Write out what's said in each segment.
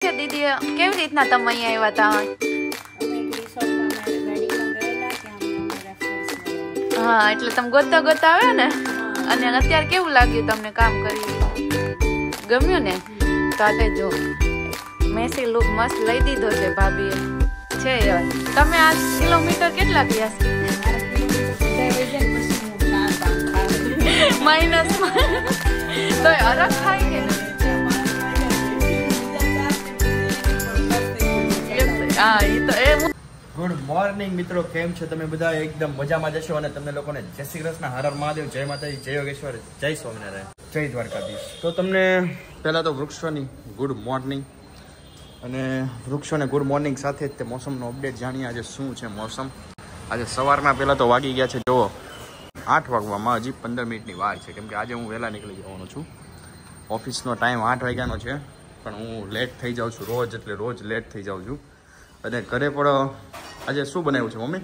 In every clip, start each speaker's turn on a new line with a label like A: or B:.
A: દીદી કેવી રીતના તમે અહીંયા આવ્યા હતા? હા, એટલે તમે ગોતા ગોતા આવ્યા ને. અને અત્યારે કેવું લાગ્યું તમને કામ કરી? ગમ્યું ને? તો આ જો મેસી લુક મસ્ત લઈ દીધો છે ભાભીએ. છે યાર. તમે આ કિલોમીટર કેટલા ગયા છે? માઇનસમાં તો અરગ થાય કે
B: ગુડ મોર્નિંગ મિત્રો, કેમ છો તમે બધા? એકદમ મજામાં જશો. અને તમને લોકોને જય શ્રી કૃષ્ણ, હર હર મહાદેવ, જય માતાજી, જય યોગેશ્વર, જય સ્વામિનારાયણ, જય દ્વારકાધીશ. તો તમને પહેલા તો વૃક્ષોની ગુડ મોર્નિંગ અને વૃક્ષોને ગુડ મોર્નિંગ સાથે જ તે મોસમનો અપડેટ જાણીએ. આજે શું છે મોસમ? આજે સવારના પહેલા તો વાગી ગયા છે જુઓ 8 વાગવામાં, હજી 15 મિનિટની વાર છે. કેમ કે આજે હું વહેલા નીકળી જવાનો છું. ઓફિસનો ટાઈમ 8 વાગ્યાનો છે, પણ હું લેટ થઈ જાઉં છું રોજ, એટલે રોજ લેટ થઈ જાઉં છું. અને ઘરે પણ આજે શું બનાવ્યું છે મમ્મી?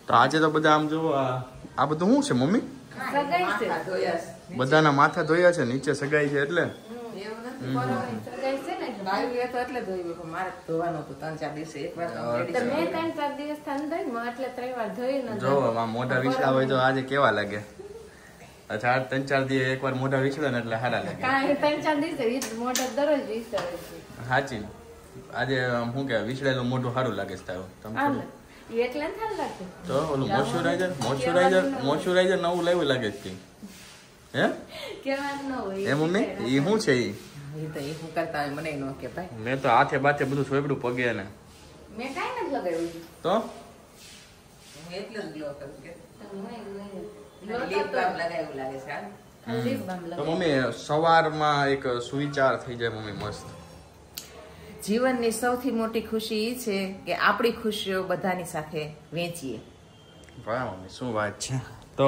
B: તો આજે તો બધા આમ જો આ બધું શું છે મમ્મી? બધાના માથા ધોયા છે, નીચે સગાઈ છે એટલે જો મોઢા વિછડા હોય તો આજે કેવા લાગે? અચ્છા, 3-4 દિવસ એકવાર મોઢા વિછળે ને એટલે સારા લાગે. સાચી. આજે શું કે વિછળેલું મોઢું સારું લાગે છે તારું? તો ઓલું મોઇશ્ચરાઇઝર નવું લેવું લાગે છે. હે મમ્મી એ શું છે? મેં તો હાથે બાથે બધું સોયપડું પગે ને. તો મમ્મી સવારમાં એક સુવિચાર થઈ જાય મમ્મી મસ્ત.
C: જીવનની સૌથી મોટી ખુશી એ છે કે આપણી ખુશીઓ બધાની સાથે વેચીએ.
B: વાહ મમ્મી, શું વાત છે. તો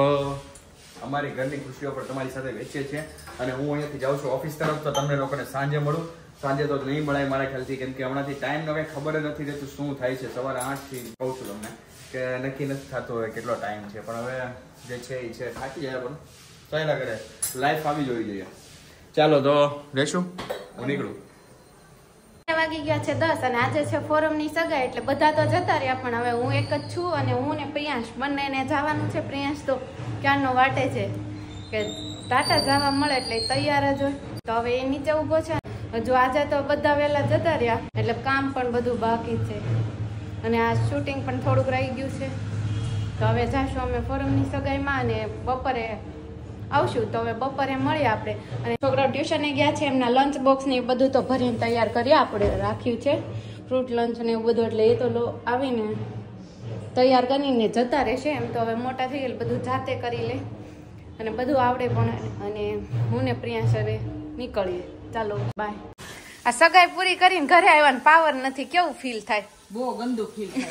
B: અમારી ઘરની ખુશીઓ પણ તમારી સાથે વેચીએ છીએ. અને હું અહીંયાથી જાઉં છું ઓફિસ તરફ. તો તમને લોકોને સાંજે મળું. સાંજે તો નહીં મળાય મારા ખ્યાલથી, કેમ કે હમણાંથી ટાઈમનો કંઈ ખબર જ નથી રહેતું શું થાય છે. સવારે 8 થી કહું છું તમને કે નક્કી નથી થતું હોય કેટલો ટાઈમ છે. પણ હવે જે છે એ છે, થાકી જાય પણ ચાલ્યા કરે. લાઈફ આવી જોવી જોઈએ. ચાલો તો રહેશું, હું નીકળું.
A: વાગી ગયા છે 10 અને આજે છે ફોરમની સગાઈ, એટલે બધા તો જતા રહ્યા, પણ હવે હું એક જ છું. અને હું ને પ્રિયાંશ બંનેને જવાનું છે. પ્રિયાંશ તો ક્યારનો વાટે છે કે ટાટા જવા મળે એટલે તૈયાર જ હોય. તો હવે એ નીચે ઊભો છે. હજુ આજે તો બધા વહેલા જતા રહ્યા, એટલે કામ પણ બધું બાકી છે. અને આ શૂટિંગ પણ થોડુંક રહી ગયું છે. તો હવે જાશું અમે ફોરમની સગાઈમાં અને બપોરે આવશું. તો હવે બપોરે મળીએ આપણે. અને છોકરાઓ ટ્યુશને ગયા છે, એમના લંચ બોક્સ ને એ બધું તો ભરીને તૈયાર કરી આપણે રાખ્યું છે, ફ્રૂટ લંચ ને એવું બધું. એટલે એ તો આવીને તૈયાર કરીને જતા રહેશે. એમ તો હવે મોટા થઈ ગયેલા, બધું જાતે કરી લે અને બધું આવડે પણ. અને હું ને પ્રિયાંશ હવે નીકળીએ. ચાલો બાય. આ સગાઈ પૂરી કરીને ઘરે આવ્યા પાવર નથી, કેવું ફીલ થાય?
C: બહુ ગંદુ ફીલ થાય.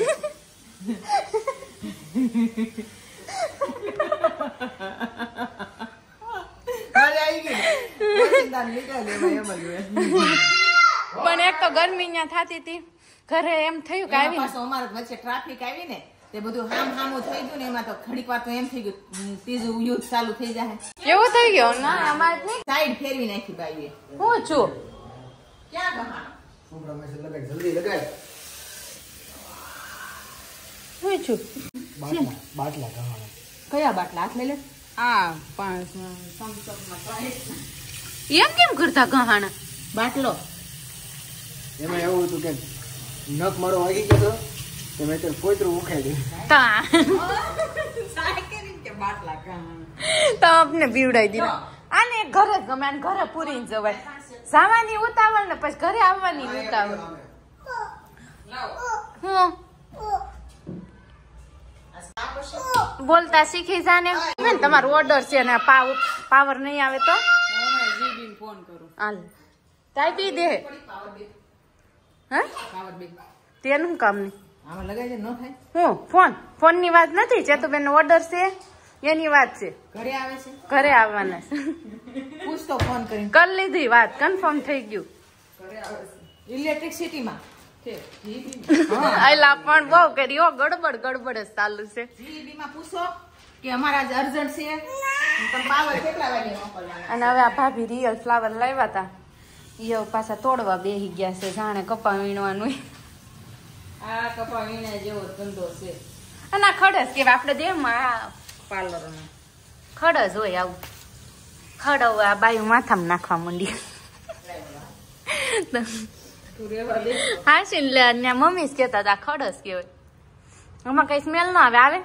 A: પણ એક તો ગરમી ત્યાં થતી હતી ઘરે, એમ થયું કે આવી
C: અમારે વચ્ચે ટ્રાફિક આવી ને તે બધું હામું થઈ ગયું ને એમાં તો ઘડીક વાર તો એમ થઈ ગયું ત્રીજું યુદ્ધ ચાલુ થઈ જાય.
A: એવું થઈ ગયું ના અમારે
C: સાઈડ ફેરવી નાખી બાઈએ.
A: હું છું
C: ક્યાં ગહા
B: જલ્દી લગાય.
A: હું છું
B: બાટલા
C: કયા બાટલા? હાથ લઈ લે. આ 5
A: એમ કેમ કરતા ગહાણા?
C: બાટલો
B: એમાં એવું હતું કે નખ મારો વાગી ગયો તો મેં તો કોઈતરું ઉખાઈ દે
C: બાટલા
A: તો આપને પીવડાવી દીધા. આને ઘરે ગમે, આને ઘરે પૂરી જવાય. જવાની ઉતાવળ ને પછી ઘરે આવવાની ઉતાવળ. હું બોલતા શીખી જાને. તમારો ઓર્ડર છે ને પાવર નહીં આવે તો
C: ફોન કરું.
A: હાલ ટાઈપી દે. હે તેનું કામ નહીં.
C: આમાં લગાઈ ન થાય.
A: હું ફોન ની વાત નથી, ચેતુબેન નો ઓર્ડર છે એની વાત છે.
C: ઘરે આવે છે,
A: ઘરે આવવાના છે.
C: પૂછ તો ફોન કરીને
A: કરી લીધી વાત, કન્ફર્મ થઈ ગયું.
C: ઘરે આવે છે ઇલેક્ટ્રિસિટી માં.
A: આયલા પણ બહુ કરી ગડબડ જ ચાલુ છે.
C: જીબી માં પૂછો કે અમારા આજ અર્જન્ટ છે તમે પાવર કેટલા વાગે મોકલવાના.
A: અને હવે આ ભાભી રિયલ ફ્લાવર લાવ્યા હતા એ પાછા તોડવા બેહી ગયા છે જાણે કપા વીણવાનું.
C: આ કપા વીણે જેવો ધંધો છે.
A: અને આ ખડસ કે આપણે દેવમાં આ પાર્લરનો ખડસ હોય આવું ખડ આ બાયું માથામાં નાખવા માંડી. હા શીલે મમ્મી જ કેતા હતા ખડસ કેવાય. આમાં કઈ સ્મેલ ના આવે. આવે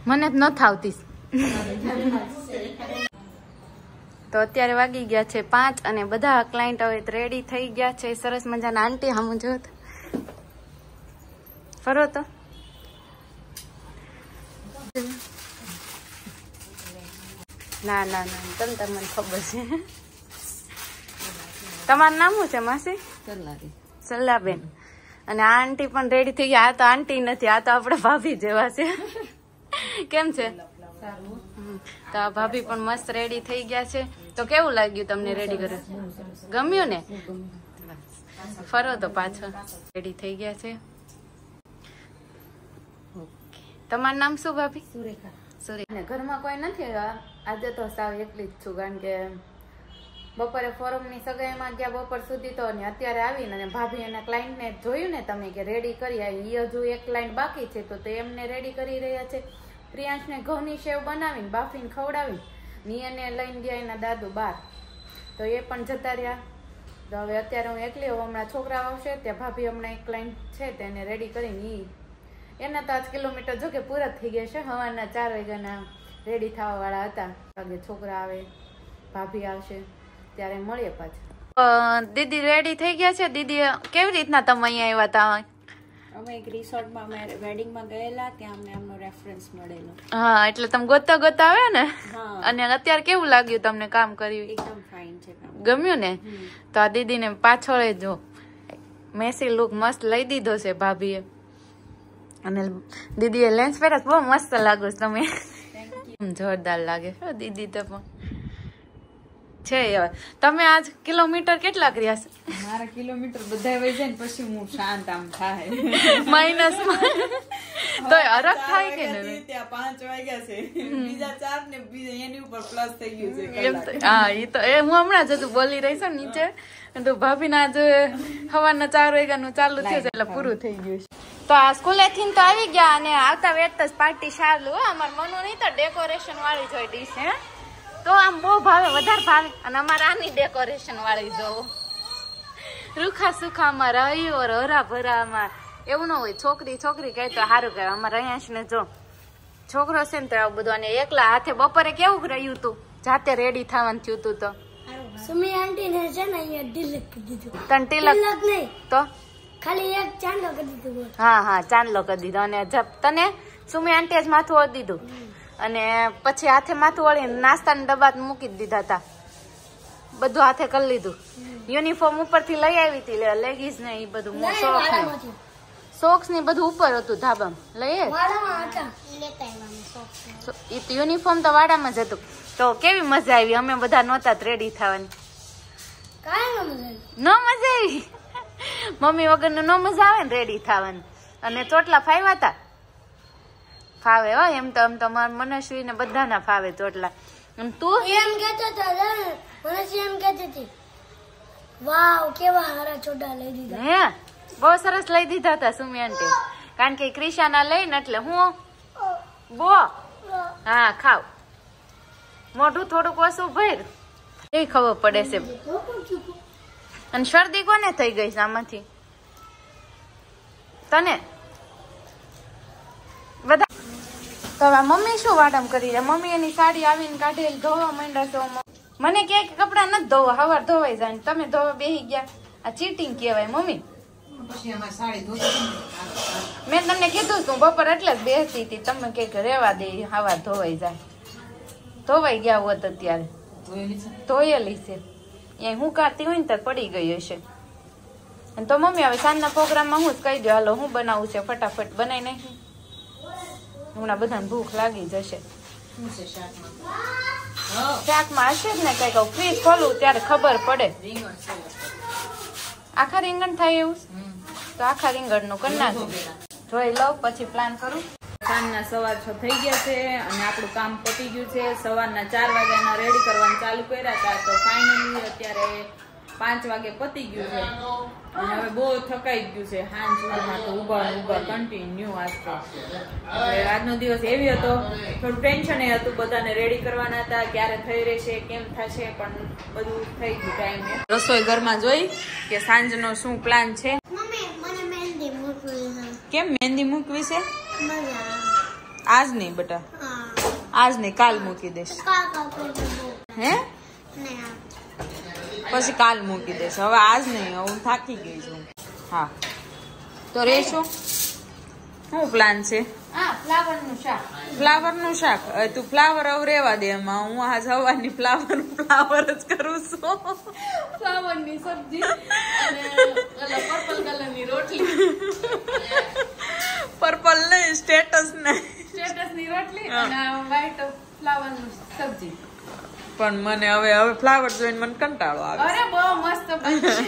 A: મને જ નથી આવતી. તો અત્યારે વાગી ગયા છે 5 અને બધા ક્લાયન્ટ હવે રેડી થઈ ગયા છે. સરસ મજાના આંટી હમું જો ફરો તો ના ના ના તમ મને ખબર છે. તમારું નામ શું છે માસી? સલ્લાબેન. અને આ આંટી પણ રેડી થઈ ગયા. આ તો આંટી નથી, આ તો આપણે ભાભી જેવા છે. કેમ છે? તો આ ભાભી પણ મસ્ત રેડી થઈ ગયા છે. તો કેવું લાગ્યું તમને રેડી કરે? ગમ્યું ને? ફરો તો પાછળ રેડી થઈ ગયા છે. તમારું નામ શું ભાભી? સુરેખા. સુરેખા. ઘરમાં કોઈ નથી આજે તો સાવ એકલી જ છું કારણ કે બપોરે ફોરમની સગાઈમાં ગયા બપોર સુધી તો ને અત્યારે આવીને અને ભાભી એના ક્લાયન્ટને જોયું ને તમે કે રેડી કરી આવી. એ હજુ એક ક્લાયન્ટ બાકી છે તો એમને રેડી કરી રહ્યા છે. પ્રિયાંશને ઘઉંની સેવ બનાવીને બાફીને ખવડાવીને નિયને લઈને ગયા એના દાદુ બહાર તો એ પણ જતા રહ્યા. તો હવે અત્યારે હું એકલી હોઉં. હમણાં છોકરા આવશે ત્યાં ભાભી હમણાં એક ક્લાયન્ટ છે તેને રેડી કરીને એના તો 5 કિલોમીટર જો કે પૂરા થઈ ગયા છે. સવારના 4 વાગ્યાના રેડી થવા વાળા હતા. વાગે છોકરા આવે ભાભી આવશે ત્યારે મળીએ પાછા. દીદી રેડી થઈ ગયા છે. દીદી કેવી રીતના તમે અહીંયા આવ્યા હતા?
D: અમે એક રિસોર્ટમાં અમે વેડિંગમાં ગયેલા ત્યાં અમને એમનો રેફરન્સ મળેલો.
A: હા એટલે તમે ગોતા ગોતા આવ્યા ને. અને અત્યારે કેવું લાગ્યું તમને કામ કર્યું?
D: એકદમ ફાઇન છે.
A: ગમ્યું ને? તો આ દીદીને પાછળ જો મેસી લુક મસ્ત લઈ દીધો છે ભાભીએ. અને દીદીએ લેન્સ પહેર્યા બહુ મસ્ત લાગો તમે. જોરદાર લાગે છે દીદી તો પણ છે. તમે આજ કિલોમીટર કેટલા કર્યા છે?
D: મારા કિલોમીટર બધા વહી જાય ને પછી હું શાંત આમ થાય
A: માઇનસમાં તો હરખ થાય કે ને?
D: ત્યાં 5 વાગ્યા છે બીજા 4 ને બીજા એની ઉપર પ્લસ થઈ ગયું છે.
A: હા એ તો એ હું હમણાં જ હતું બોલી રહી છું નીચે તો ભાભી ના આજે સવારના 4 વાગ્યાનું ચાલુ થયું એટલે પૂરું થઈ ગયું છે. તો આ સ્કૂલેથી તો આવી ગયા અને આવતા વેત જ પાર્ટી સારું. અમાર મનુ નહીં તો ડેકોરેશન વાળી જોઈ ડીશ હે તો આમ બહુ ભાવે વધારે ભાવે. અને અમારે આની ડેકોરેશન વાળી જોવો રૂખા સુખામાં રહ્યું હરા ભરામાં એવું ન હોય. છોકરી છોકરી કહે તો સારું કહેવાય. અમારે અહીંયા ને જો છોકરો છે ને તો આવું બધું. અને એકલા હાથે બપોરે કેવું રહ્યું તું જાતે રેડી થવાનું થયું તું તો
E: સુમી આંટી ને છે ને અહીંયા તિલક કરી દીધું.
A: તન તિલક
E: નહીં
A: તો
E: ખાલી એક ચાંદલો કરી દીધું.
A: હા હા ચાંદલો કરી દીધો. અને તને સુમી આંટી જ માથું ઓળી દીધું અને પછી હાથે માથું ઓળીને નાસ્તાના ડબ્બા મૂકી દીધા હતા. બધું હાથે કરી લીધું. યુનિફોર્મ ઉપરથી લઈ આવી હતી લેગીસ ને એ બધું સોક્સ ને બધું ઉપર હતું ધાબામાં લઈ યુનિફોર્મ તો વાડામાં જ હતું. તો કેવી મજા આવી. અમે બધા નહોતા રેડી થવાની. ન મજા આવી. મમ્મી વગરનું ન મજા આવે ને રેડી થવાની. અને ચોટલા ફાવ્યા હતા. ફાવે હો એમ તો મનસ્વી ને બધાના ફાવે ચોટલા. તું
E: એમ કેતો હતો એમ કેતી હતી વાવ કેવા હારા ચોટલા લઈ દીધા.
A: હે બહુ સરસ લઈ દીધા હતા સુમી આંટી કારણ કે ક્રિશાના લઈને એટલે હું બો હા ખાવ મોઢું થોડુંક ઓછું ભર એ ખબર પડે છે. અને શરદી કોને થઈ ગઈ છે આમાંથી? તને બધા. તો હવે મમ્મી શું વાડમ કરી? મમ્મી એની સાડી આવીને કાઢેલ ધોવા માંડ્યા તો મને કે કપડા નથી ધોવા હવાર ધોવાઈ જાય. તમે ધોવા બેસી ગયા. આ ચીટિંગ કહેવાય મમ્મી. મેં તમને કીધું તું બપોર એટલે જ બેસતી હતી. તમે કે રેવા દે હવાર ધોવાઈ જાય. ધોવાઈ ગયા હોત અત્યારે ધોયેલી છે. એ હું કાઢતી હોય ને તો પડી ગઈ હશે. તો મમ્મી હવે સાંજના પ્રોગ્રામમાં હું જ કહી દઉં હાલો હું બનાવું છે ફટાફટ બનાવી નાખી. હમણાં બધાને ભૂખ લાગી જશે. શાકમાં હશે જ ને કઈ ફ્રીજ ખોલું ત્યારે ખબર પડે. આખા રીંગણ થાય એવું તો આખા રીંગણ નું કરી નાખું જોઈ લઉં પછી પ્લાન કરું.
D: સાંજના સવાર 6 થઈ ગયા છે અને આપણું કામ પતી ગયું છે. સવારના 4 વાગ્યાના રેડી કરવાનું ચાલુ કર્યા હતા તો ફાઇનલી અત્યારે 5 વાગે પતી ગયું છે અને હવે બહુ થકાઈ ગયું છે. સાંજ સુધીમાં તો ઉભા કન્ટિન્યુ આજ તો. હવે આજનો દિવસ એવી હતો, થોડું ટેન્શન એ હતું, બધાને રેડી કરવાના હતા, ક્યારે થઈ રહેશે, કેમ થશે, પણ બધું થઈ ગયું ટાઈમે. રસોઈ ઘરમાં જોઈ કે સાંજનો શું પ્લાન છે.
E: મમ્મી મને મહેંદી મૂકવી છે.
D: કેમ મહેંદી મૂકવી છે?
E: મજા
D: આજ નહીં બેટા,
E: હા
D: આજ નહીં, કાલ મૂકી દઈશ.
E: કાકા કોઈ
D: હે
E: ને
D: પછી કાલ મૂકી દઈશ. હવે આજ નહીં, હું થાકી ગઈ છું. હા તો રેશું. શું પ્લાન છે?
A: હા, ફ્લાવર નું શાક.
D: ફ્લાવર નું શાક. તું ફ્લાવર હવે રેવા દે, એમાં હું આજ સવારની ફ્લાવર જ કરું છું.
A: ફ્લાવર ની સબ્જી અને ઓલા પર્પલ કલર ની રોટલી.
D: પર્પલ નહીં, સ્ટેટસ નહીં.
A: સ્ટેટસ ની રોટલી અને વ્હાઈટ ફ્લાવર નું સબ્જી.
D: પણ મને હવે ફ્લાવર જોઈને મને કંટાળો આવે.
A: અરે બહુ મસ્ત બનશે.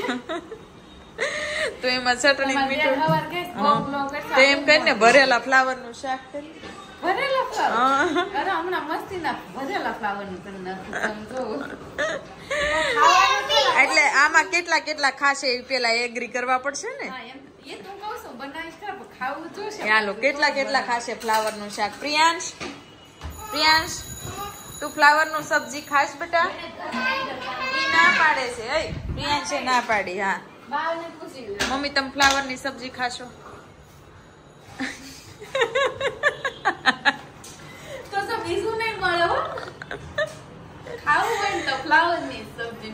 D: તો એમાં ચટણી મીઠું
A: ખબર કે બહુ બ્લો
D: તો એમ કહીને ભરેલા ફ્લાવર નું શાક કરી.
A: ભરેલા ફ્લાવર. અરે હમણાં મસ્તી ના ભરેલા ફ્લાવર નું કરી નાખું સમજો.
D: એટલે આમાં કેટલા ખાશે એ પેલા એગ્રી કરવા પડશે ને.
A: હા એમ એ તો કહું છું બનાવીશ ખરા પણ ખાવું જોશે.
D: ચાલો કેટલા ખાશે ફ્લાવર નું શાક. પ્રિયાંશ તું ફ્લાવર નું સબ્જી ખાશ બેટા? ઈ ના પાડે છે. પ્રિયાંશે ના પાડી. હા
A: બાને પૂછી લે.
D: મમ્મી તમે ફ્લાવર ની સબ્જી ખાશો?
A: તો તો બીજું નહીં મળે હો. ખાવું હોય ને તો ફ્લાવર ની સબ્જી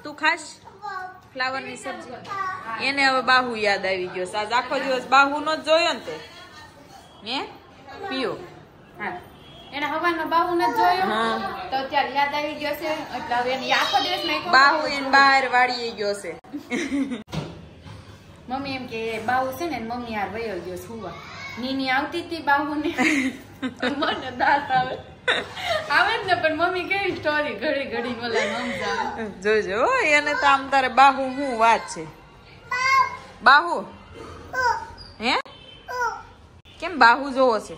D: તું ખાશ ફ્લાવર ની સબ્જી? એને હવે બાહુ યાદ આવી ગયો. આજ આખો દિવસ બાહુ નો જોયો ને તે હે પીયો.
A: હા એને હવાનો બાહુ ન જોયો તો અત્યારે યાદ આવી ગયો છે એટલે હવે એની આખો દિવસ મેં
D: બાહુ એને બહાર વાળી ગયો છે.
A: મમ્મી એમ કે બાહુ છે ને મમ્મી યાર વયો ગયો સુવા. નીની આવતી હતી બાહુ ને મને દાંત આવે જ ને પણ મમ્મી કેવી સ્ટોરી ઘડી બોલા સમજાવે.
D: જોજો એને તો આમ તારે બાહુ હું વાત છે. બાહુ હે કેમ બાહુ જોવો છે?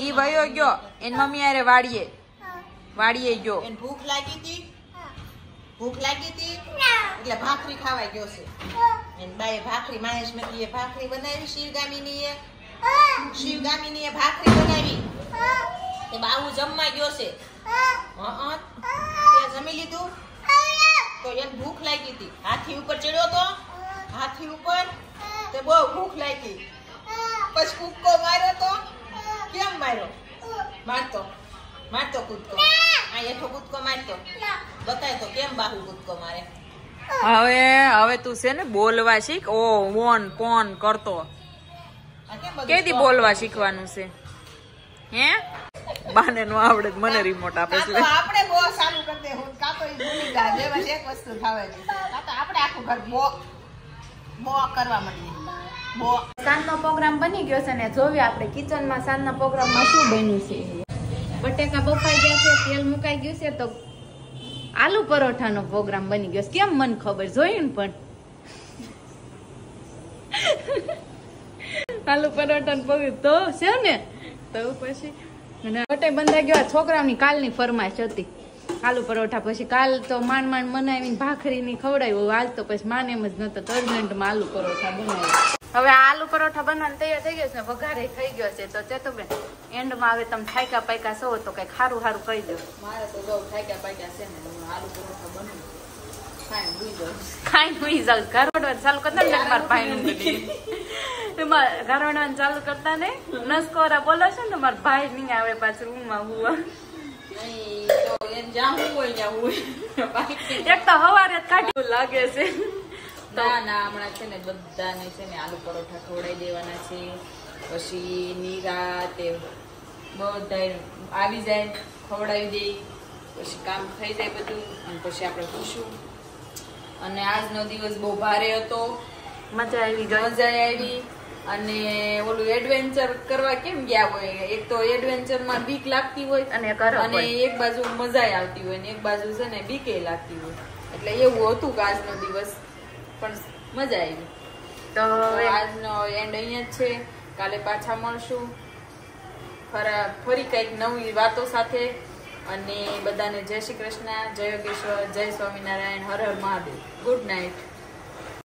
D: ઈ વયો ગયો એન મમ્મી આરે વાડીએ ગયો.
C: એને ભૂખ લાગી હતી એટલે ભાખરી ખાવા ગયો છે. એને બાએ ભાખરી માહેશ મતીએ ભાખરી બનાવી. શિવગામીની એ ભાખરી બનાવી તે બાહુ જમવા ગયો છે. તે જમી લીધું તો એને ભૂખ લાગી હતી. હાથી ઉપર ચડ્યો તો હાથી ઉપર તે બહુ ભૂખ લાગી. પછી કૂદકો માર્યો તો. કેમ માર્યો? મારતો કૂદકો. આ હેઠો કૂદકો મારતો. બતાય તો કેમ બાહુ કૂદકો મારે.
D: હવે તું છે ને બોલવા શીખ. ઓ ઓન કોન કરતો કેદી બોલવા શીખવાનું છે? હે બાને નો આવડે મને રિમોટ આપે છે.
C: આપણે બો ચાલુ કરી દે હું કાતો ઈ ભૂલી જાય. જેમાં એક વસ્તુ થાવાની કાતો આપણે આખું ઘર બો કરવા માંડીએ.
A: સાંજનો પ્રોગ્રામ બની ગયો છે ને જોઈએ આપણે કિચનમાં સાંજના પ્રોગ્રામમાં શું બન્યું છે. બટેકા બફાઈ ગયા છે, તેલ મુકાઈ ગયું છે તો આલુ પરોઠાનો પ્રોગ્રામ બની ગયો છે. કેમ મને ખબર જોયું ને પણ આલુ પરોઠાનો પ્રોગ્રામ તો છે ને તો પછી બટે બંધાઈ ગયો. છોકરાઓની કાલની ફરમાઈશ હતી આલુ પરોઠા. પછી કાલ તો માંડ બનાવીને ભાખરીની ખવડાવ્યું. હાલ તો પછી માને એમ જ નતો તો અર્જન્ટમાં આલુ પરોઠા બનાવ્યા. હવે આલુ પરોઠા બનવાનું તૈયાર થઈ ગયો છે ને વઘારે થઈ ગયો છે. તો ચતુબેન એન્ડમાં હવે તમે થાક્યા પાક્યા છો તો કઈ ખારું કહી દો.
D: મારે તો જો થાક્યા પાક્યા છે ને આલુ પરોઠા બને
A: ખાઈ હુઈ જાવ. ઘરવડવાનું ચાલુ કરતા ને મારા ભાઈ ઘરવડવાનું ચાલુ કરતા ને નસકોરા બોલો છો ને મારા ભાઈ નહીં આવે પાછું રૂમમાં હુવા. એક તો હવારે કાઢી લાગે છે.
D: ના હમણાં છે ને બધાને છે ને આલુ પરોઠા ખવડાવી દેવાના છે. પછી નિરાતે બધા આવી જાય ખવડાવી દે પછી કામ થઈ જાય બધું અને પછી આપણે પૂછું. અને આજનો દિવસ બહુ ભારે હતો.
A: મજા આવી
D: અને ઓલું એડવેન્ચર કરવા કેમ ગયા હોય. એક તો એડવેન્ચર માં બીક લાગતી હોય અને એક બાજુ મજા આવતી હોય ને એક બાજુ છે ને બીકે લાગતી હોય. એટલે એવું હતું કે આજનો દિવસ પણ મજા આવી.
A: તો હવે
D: આજનો એન્ડ અહીંયા જ છે. કાલે પાછા મળશું ફરી કઈક નવી વાતો સાથે. અને બધાને જય શ્રી કૃષ્ણ, જય યોગેશ્વર, જય સ્વામિનારાયણ, હર હર મહાદેવ. Good night.